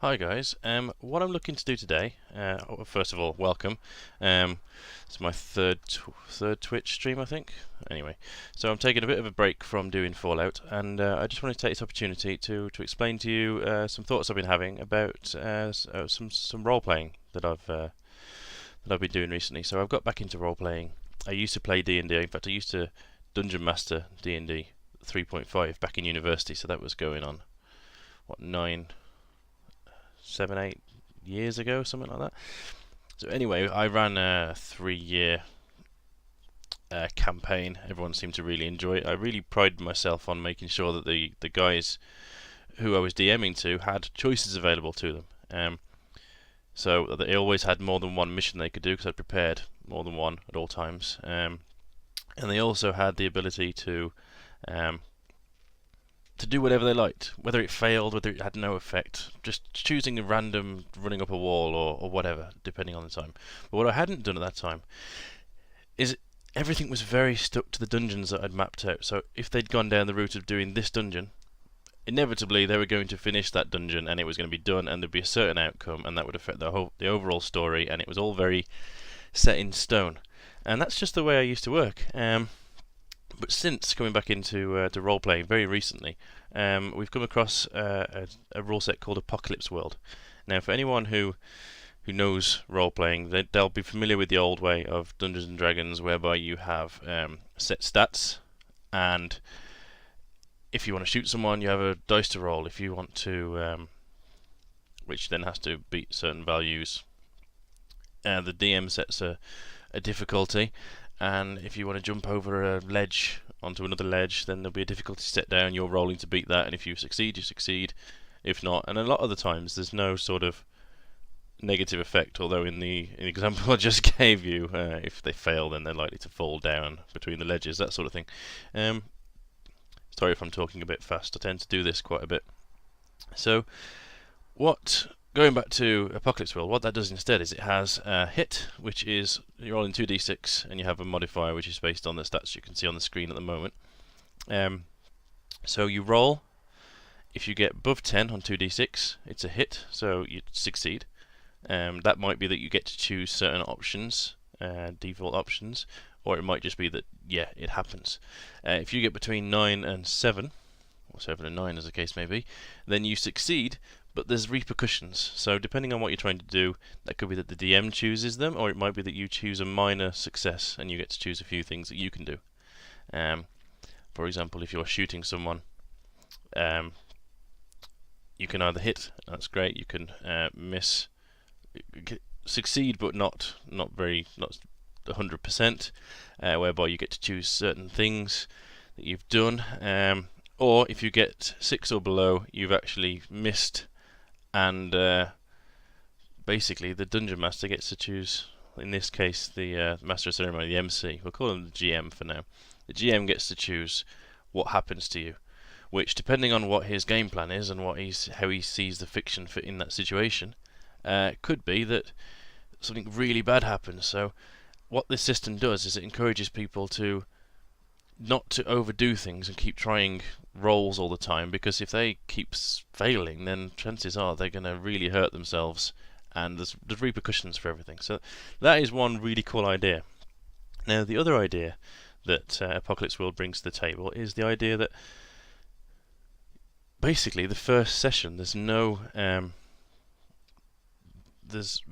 Hi guys. What I'm looking to do today, first of all, welcome. It's my third Twitch stream, I think. Anyway, so I'm taking a bit of a break from doing Fallout, and I just want to take this opportunity to explain to you some thoughts I've been having about some role playing that I've been doing recently. So I've got back into role playing. I used to play D&D. In fact, I used to Dungeon Master D&D 3.5 back in university. So that was going on what 7, 8 years ago, something like that. So anyway, I ran a 3-year campaign. Everyone seemed to really enjoy it. I really prided myself on making sure that the guys who I was DMing to had choices available to them. So that they always had more than one mission they could do because I'd prepared more than one at all times. And they also had the ability to do whatever they liked, whether it failed, whether it had no effect, just choosing a random running up a wall or whatever, depending on the time. But what I hadn't done at that time is everything was very stuck to the dungeons that I'd mapped out. So if they'd gone down the route of doing this dungeon, inevitably they were going to finish that dungeon and it was going to be done and there'd be a certain outcome and that would affect the overall story, and it was all very set in stone. And that's just the way I used to work. But since coming back into to role playing very recently, we've come across a rule set called Apocalypse World. Now, for anyone who knows role playing, they'll be familiar with the old way of Dungeons and Dragons, whereby you have set stats, and if you want to shoot someone, you have a dice to roll. If you want to, which then has to beat certain values, the DM sets a difficulty. And if you want to jump over a ledge onto another ledge, then there'll be a difficulty set down. You're rolling to beat that, and if you succeed, you succeed. If not, and a lot of the times there's no sort of negative effect. Although in the example I just gave you, if they fail, then they're likely to fall down between the ledges, that sort of thing. Sorry if I'm talking a bit fast. I tend to do this quite a bit. So, going back to Apocalypse World, what that does instead is it has a hit, which is you're rolling 2d6, and you have a modifier which is based on the stats you can see on the screen at the moment. So you roll. If you get above 10 on 2d6, it's a hit, so you succeed. That might be that you get to choose certain options, default options, or it might just be that, yeah, it happens. If you get between 9 and 7, or 7 and 9 as the case may be, then you succeed. But there's repercussions, so depending on what you're trying to do, that could be that the DM chooses them, or it might be that you choose a minor success and you get to choose a few things that you can do. For example, if you're shooting someone, you can either hit, that's great, you can miss, succeed but not 100%, whereby you get to choose certain things that you've done, or if you get 6 or below, you've actually missed. And basically the Dungeon Master gets to choose, in this case the Master of Ceremony, the MC, we'll call him the GM for now. The GM gets to choose what happens to you, which, depending on what his game plan is and how he sees the fiction fit in that situation, could be that something really bad happens. So what this system does is it encourages people to not to overdo things and keep trying rolls all the time, because if they keep failing, then chances are they're going to really hurt themselves, and there's repercussions for everything. So that is one really cool idea. Now, the other idea that Apocalypse World brings to the table is the idea that basically the first session there's no what's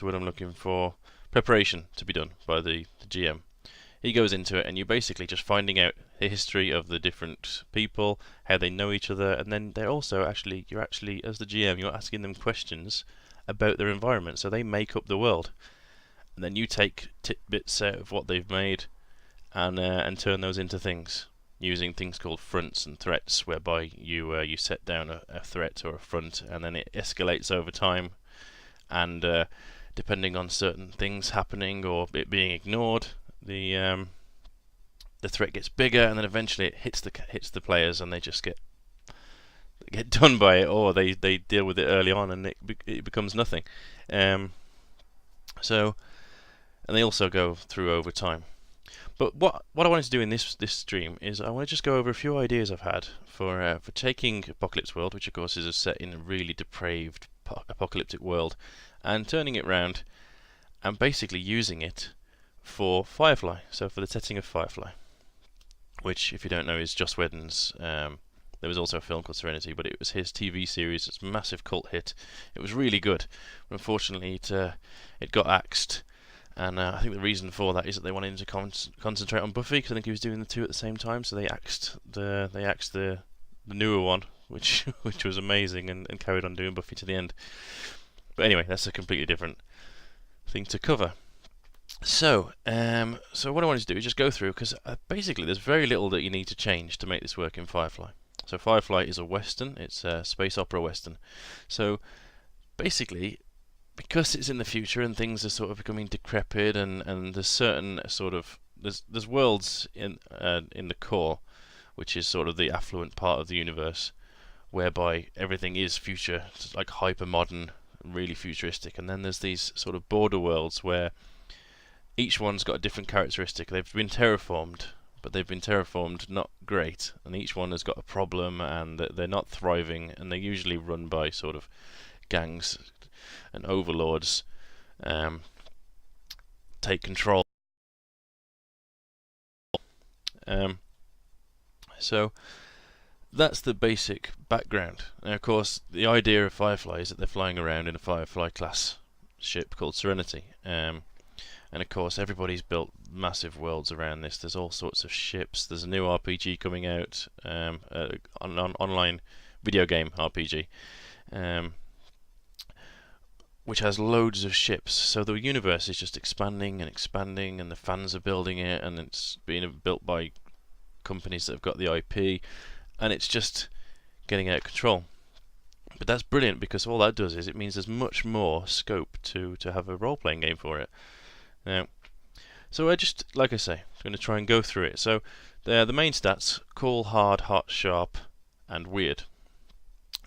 what I'm looking for, preparation to be done by the GM. He goes into it, and you're basically just finding out the history of the different people, how they know each other, and then they're also you're actually, as the GM, you're asking them questions about their environment, so they make up the world. And then you take tidbits out of what they've made and turn those into things, using things called fronts and threats, whereby you set down a threat or a front, and then it escalates over time, and depending on certain things happening or it being ignored, the threat gets bigger, and then eventually it hits the players, and they just get done by it, or they deal with it early on, and it becomes nothing. So, and they also go through over time. But what I wanted to do in this stream is I want to just go over a few ideas I've had for taking Apocalypse World, which of course is set in a really depraved apocalyptic world, and turning it round and basically using it for Firefly. So for the setting of Firefly, which, if you don't know, is Joss Whedon's. There was also a film called Serenity, but it was his TV series. It's a massive cult hit. It was really good, but unfortunately it got axed. And I think the reason for that is that they wanted him to concentrate on Buffy, because I think he was doing the two at the same time. So they axed the newer one, which was amazing, and carried on doing Buffy to the end. But anyway, that's a completely different thing to cover. So what I wanted to do is just go through, because basically there's very little that you need to change to make this work in Firefly. So Firefly is a western. It's a space opera western. So basically, because it's in the future and things are sort of becoming decrepit, and there's certain sort of there's worlds in the core, which is sort of the affluent part of the universe, whereby everything is future, like hyper modern, really futuristic. And then there's these sort of border worlds where each one's got a different characteristic. They've been terraformed, but they've been terraformed not great, and each one has got a problem, and they're not thriving, and they're usually run by sort of gangs and overlords. Take control. So that's the basic background. Now, of course, the idea of Firefly is that they're flying around in a Firefly class ship called Serenity. And of course, everybody's built massive worlds around this. There's all sorts of ships. There's a new RPG coming out, online video game RPG, which has loads of ships. So the universe is just expanding and expanding, and the fans are building it, and it's being built by companies that have got the IP, and it's just getting out of control. But that's brilliant, because all that does is it means there's much more scope to have a role-playing game for it. Now, so I just, like I say, I'm going to try and go through it. So the main stats: cool, hard, hot, sharp, and weird.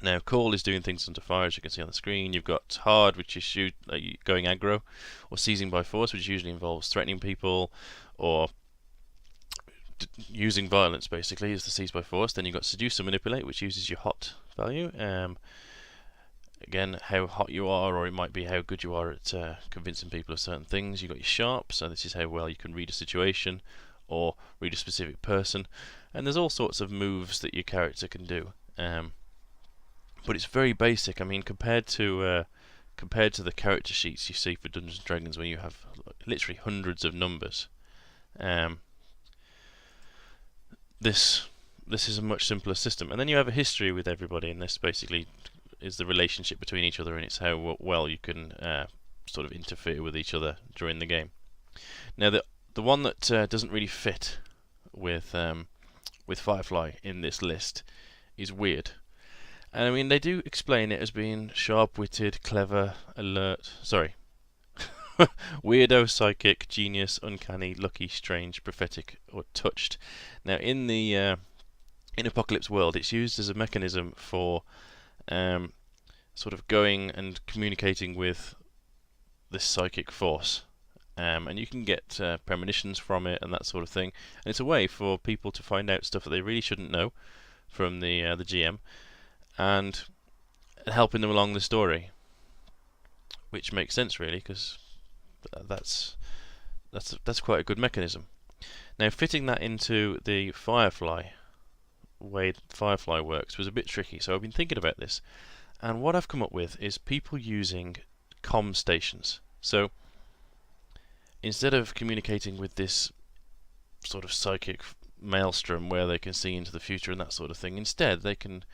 Now, cool is doing things under fire, as you can see on the screen. You've got hard, which is going aggro, or seizing by force, which usually involves threatening people or using violence, basically, is the seize by force. Then you've got seduce or manipulate, which uses your hot value. Again, how hot you are, or it might be how good you are at convincing people of certain things. You've got your sharp, so this is how well you can read a situation or read a specific person. And there's all sorts of moves that your character can do. But it's very basic. I mean, compared to the character sheets you see for Dungeons and Dragons, where you have literally hundreds of numbers, this is a much simpler system. And then you have a history with everybody, and this basically is the relationship between each other, and it's how well you can sort of interfere with each other during the game. Now, the one that doesn't really fit with Firefly in this list is weird. And I mean, they do explain it as being sharp-witted, clever, alert. Sorry. Weirdo, psychic, genius, uncanny, lucky, strange, prophetic, or touched. Now, in the in Apocalypse World, it's used as a mechanism for sort of going and communicating with this psychic force, and you can get premonitions from it and that sort of thing. And it's a way for people to find out stuff that they really shouldn't know from the GM, and helping them along the story, which makes sense really, because that's quite a good mechanism. Now, fitting that into the Firefly way Firefly works was a bit tricky, so I've been thinking about this, and what I've come up with is people using comm stations. So instead of communicating with this sort of psychic maelstrom where they can see into the future and that sort of thing, instead they can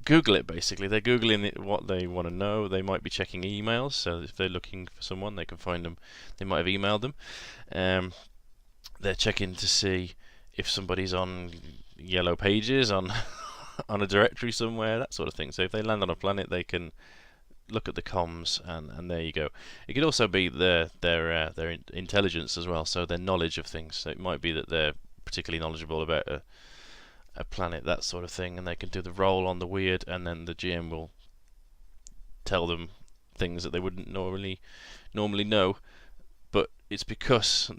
Google it. Basically, they're Googling what they want to know. They might be checking emails, so if they're looking for someone, they can find them. They might have emailed them. They're checking to see if somebody's on yellow pages on on a directory somewhere, that sort of thing. So if they land on a planet, they can look at the comms, and there you go. It could also be their intelligence as well, so their knowledge of things. So it might be that they're particularly knowledgeable about a planet, that sort of thing, and they can do the roll on the weird, and then the GM will tell them things that they wouldn't normally know. But it's because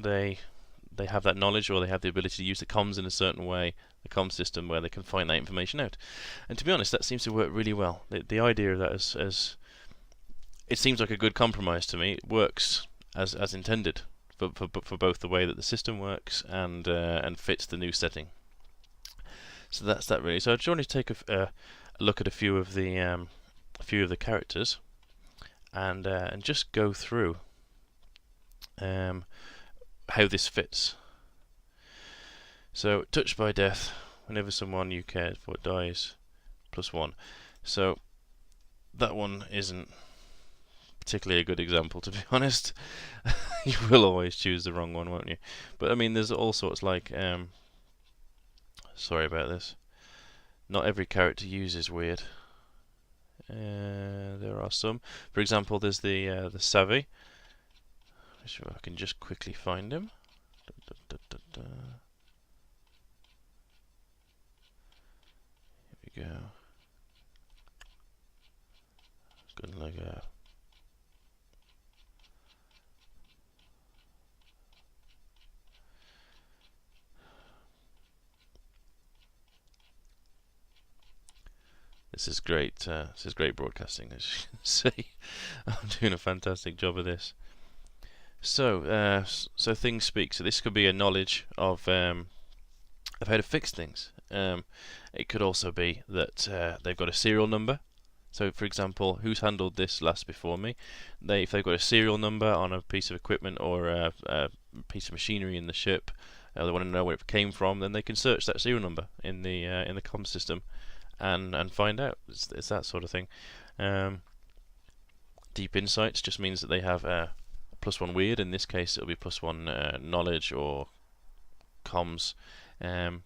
they have that knowledge, or they have the ability to use the comms in a certain way, the comms system where they can find that information out. And to be honest, that seems to work really well. The idea of that as it seems like a good compromise to me. It works as intended for both the way that the system works and fits the new setting. So that's that really. So I just wanted to take a look at a few of the characters and just go through how this fits. So, touched by death, whenever someone you cared for dies, +1. So, that one isn't particularly a good example, to be honest. You will always choose the wrong one, won't you? But I mean, there's all sorts like, sorry about this. Not every character uses weird. There are some. For example, there's the Savvy. Sure, I can just quickly find him. Here we go. Good look out. This is great. This is great broadcasting, as you can see. I'm doing a fantastic job of this. So, so things speak. So this could be a knowledge of how to fix things. It could also be that they've got a serial number. So, for example, who's handled this last before me? If they've got a serial number on a piece of equipment or a piece of machinery in the ship, they want to know where it came from. Then they can search that serial number in the comm system and find out. It's that sort of thing. Deep insights just means that they have +1 weird. In this case, it'll be +1 knowledge or comms, and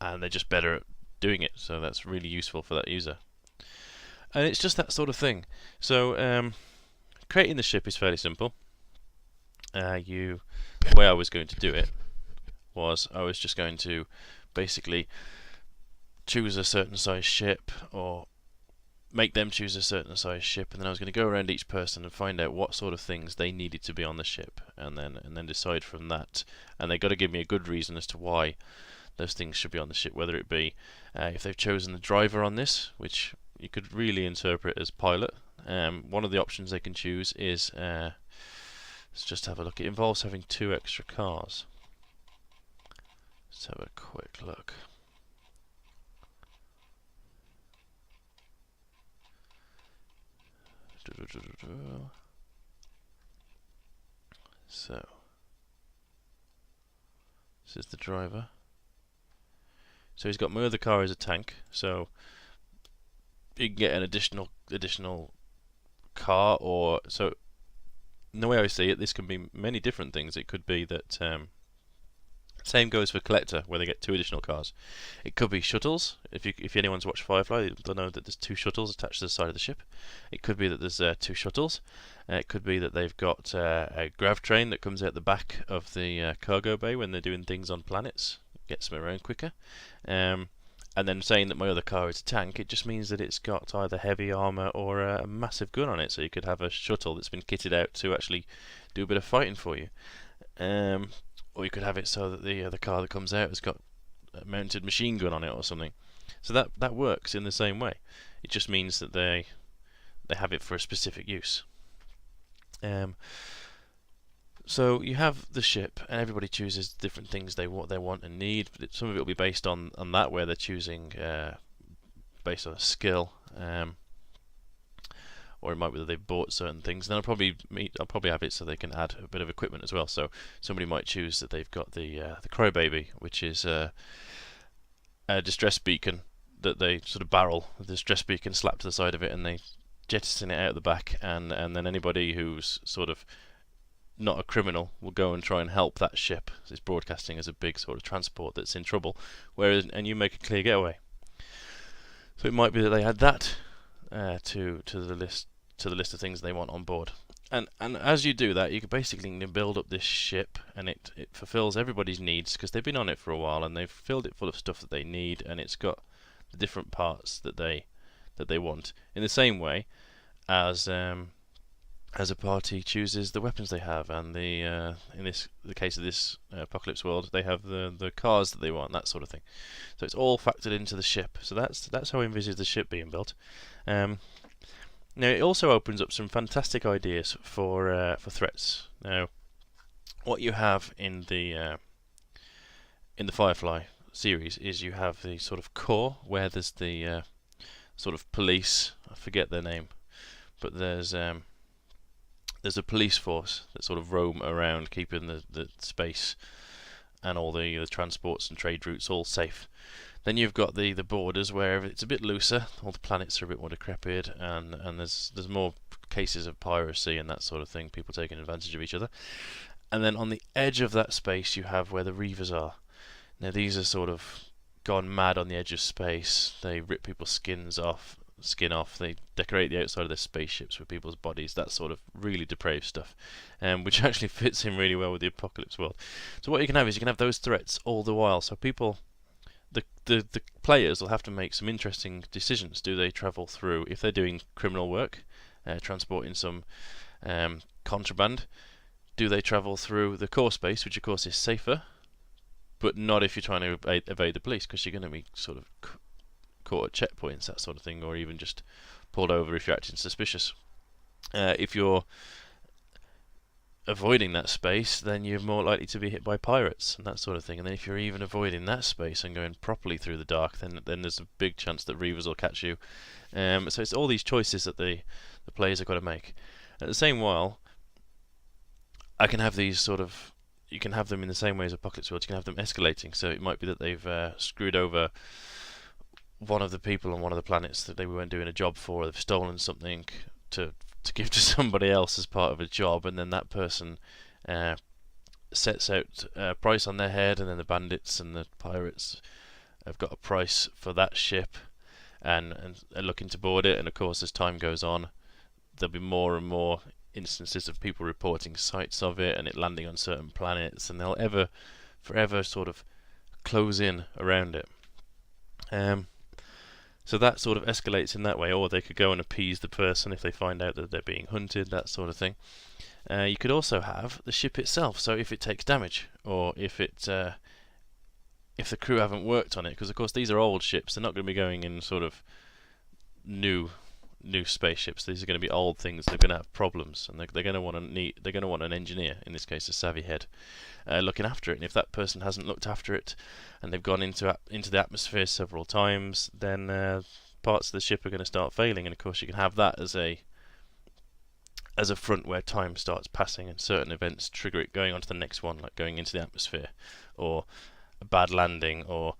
they're just better at doing it. So that's really useful for that user. And it's just that sort of thing. So creating the ship is fairly simple. The way I was going to do it was I was just going to basically choose a certain size ship, or make them choose a certain size ship, and then I was going to go around each person and find out what sort of things they needed to be on the ship, and then decide from that. And they got to give me a good reason as to why those things should be on the ship, whether it be if they've chosen the driver on this, which you could really interpret as pilot. One of the options they can choose is let's just have a look. It involves having 2 extra cars. Let's have a quick look. So this is the driver. So he's got my other car as a tank, so you can get an additional car, or so. In the way I see it, this can be many different things. It could be that same goes for collector, where they get 2 additional cars. It could be shuttles. If anyone's watched Firefly, they'll know that there's 2 shuttles attached to the side of the ship. It could be that there's 2 shuttles. It could be that they've got a grav train that comes out the back of the cargo bay when they're doing things on planets. Gets them around quicker. And then saying that my other car is a tank, it just means that it's got either heavy armor or a massive gun on it. So you could have a shuttle that's been kitted out to actually do a bit of fighting for you. Or you could have it so that the car that comes out has got a mounted machine gun on it or something. So that works in the same way. It just means that they have it for a specific use. So you have the ship, and everybody chooses different things they want and need. Some of it will be based on that, where they're choosing based on a skill, or it might be that they've bought certain things. And I'll probably have it so they can add a bit of equipment as well. So somebody might choose that they've got the Crybaby, which is a distress beacon that they sort of barrel the distress beacon slapped to the side of it, and they jettison it out the back, and then anybody who's sort of not a criminal will go and try and help that ship. It's broadcasting as a big sort of transport that's in trouble, and you make a clear getaway. So it might be that they add that to the list of things they want on board. And as you do that, you can basically build up this ship, and it fulfills everybody's needs, because they've been on it for a while and they've filled it full of stuff that they need, and it's got the different parts that they want. In the same way as as a party chooses the weapons they have, and in the case of this apocalypse world, they have the cars that they want, that sort of thing. So it's all factored into the ship. So that's how I envisage the ship being built. Um, Now it also opens up some fantastic ideas for threats. Now, what you have in the Firefly series is you have the sort of core where there's the sort of police. I forget their name, but there's a police force that sort of roam around, keeping the space and all the transports and trade routes all safe. Then you've got the borders where it's a bit looser, all the planets are a bit more decrepit, and there's more cases of piracy and that sort of thing, people taking advantage of each other. And then on the edge of that space you have where the Reavers are. Now these are sort of gone mad on the edge of space. They rip people's skin off, they decorate the outside of their spaceships with people's bodies, that sort of really depraved stuff, which actually fits in really well with the apocalypse world. So what you can have is you can have those threats all the while, so people, the players will have to make some interesting decisions. Do they travel through, if they're doing criminal work, transporting some contraband, do they travel through the core space, which of course is safer, but not if you're trying to evade the police, because you're going to be sort of caught at checkpoints, that sort of thing, or even just pulled over if you're acting suspicious. If you're avoiding that space, then you're more likely to be hit by pirates and that sort of thing. And then if you're even avoiding that space and going properly through the dark, then there's a big chance that Reavers will catch you. So it's all these choices that the players have got to make. At the same while, I can have these sort of, you can have them in the same way as Apocalypse World. You can have them escalating. So it might be that they've screwed over one of the people on one of the planets that they weren't doing a job for, or they've stolen something to give to somebody else as part of a job, and then that person sets out a price on their head, and then the bandits and the pirates have got a price for that ship and are looking to board it. And of course, as time goes on, there'll be more and more instances of people reporting sights of it and it landing on certain planets, and they'll forever sort of close in around it. So that sort of escalates in that way, or they could go and appease the person if they find out that they're being hunted, that sort of thing. You could also have the ship itself, so if it takes damage, or if the crew haven't worked on it, because of course these are old ships, they're not going to be going in sort of new spaceships. These are going to be old things. They're going to have problems, and they're going to want an engineer, in this case a savvy head, looking after it. And if that person hasn't looked after it, and they've gone into the atmosphere several times, then parts of the ship are going to start failing. And of course, you can have that as a front where time starts passing and certain events trigger it going on to the next one, like going into the atmosphere, or a bad landing, or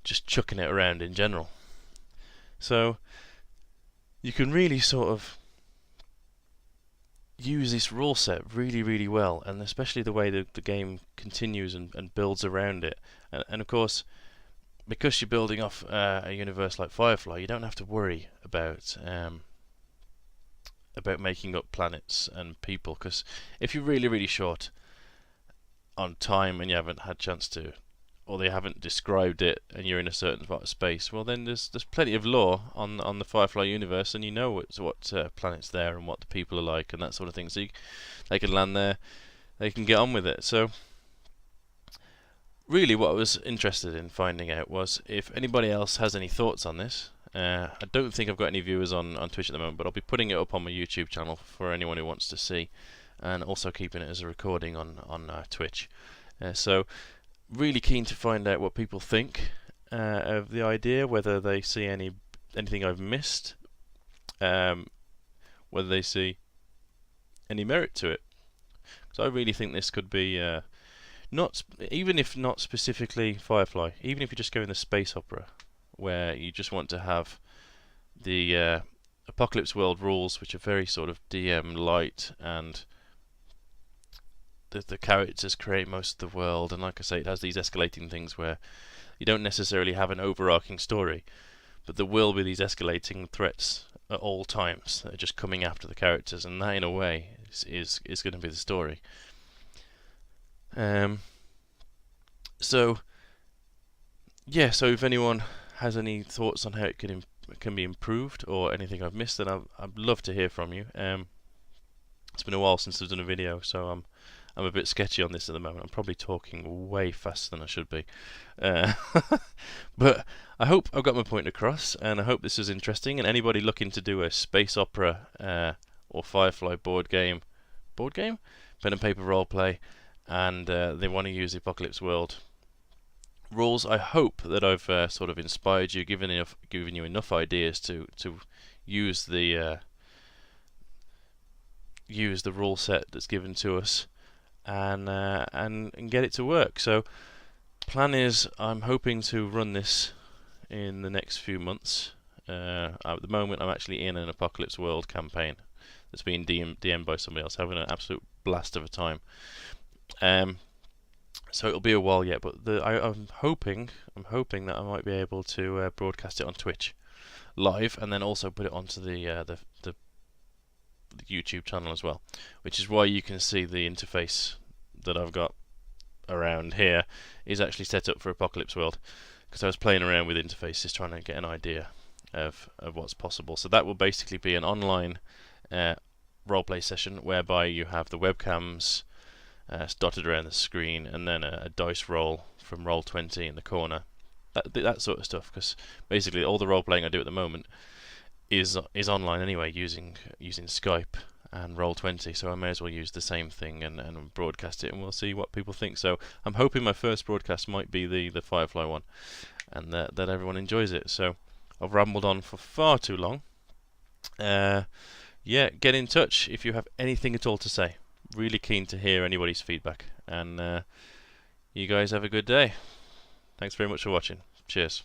just chucking it around in general. So you can really sort of use this rule set really, really well, and especially the way the game continues and builds around it. And of course, because you're building off a universe like Firefly, you don't have to worry about making up planets and people, because if you're really, really short on time and you haven't had a chance to, or they haven't described it, and you're in a certain part of space, well then there's plenty of lore on the Firefly universe, and you know what planet's there and what the people are like and that sort of thing. So they can land there, they can get on with it. So really, what I was interested in finding out was if anybody else has any thoughts on this. I don't think I've got any viewers on Twitch at the moment, but I'll be putting it up on my YouTube channel for anyone who wants to see, and also keeping it as a recording on Twitch. So really keen to find out what people think of the idea, whether they see anything I've missed, whether they see any merit to it. So I really think this could be even if not specifically Firefly, even if you just go in the space opera, where you just want to have the Apocalypse World rules, which are very sort of DM light, and the characters create most of the world, and like I say, it has these escalating things where you don't necessarily have an overarching story, but there will be these escalating threats at all times that are just coming after the characters, and that in a way is going to be the story. So if anyone has any thoughts on how it can be improved, or anything I've missed, then I'd love to hear from you. It's been a while since I've done a video, so I'm a bit sketchy on this at the moment. I'm probably talking way faster than I should be. Uh, but I hope I've got my point across, and I hope this is interesting. And anybody looking to do a space opera or Firefly pen and paper role play, and they want to use the Apocalypse World rules, I hope that I've sort of inspired you, given you enough ideas to use the rule set that's given to us, and get it to work. So plan is, I'm hoping to run this in the next few months. At the moment, I'm actually in an Apocalypse World campaign that's being DM'd by somebody else, having an absolute blast of a time. So it'll be a while yet, but I'm hoping that I might be able to broadcast it on Twitch live, and then also put it onto the YouTube channel as well, which is why you can see the interface that I've got around here is actually set up for Apocalypse World, because I was playing around with interfaces trying to get an idea of what's possible. So that will basically be an online roleplay session whereby you have the webcams dotted around the screen, and then a dice roll from Roll20 in the corner, that sort of stuff, because basically all the role playing I do at the moment is online anyway, using Skype and Roll20, so I may as well use the same thing and broadcast it, and we'll see what people think. So I'm hoping my first broadcast might be the Firefly one, and that everyone enjoys it. So I've rambled on for far too long. Yeah, get in touch if you have anything at all to say. Really keen to hear anybody's feedback, and you guys have a good day. Thanks very much for watching. Cheers.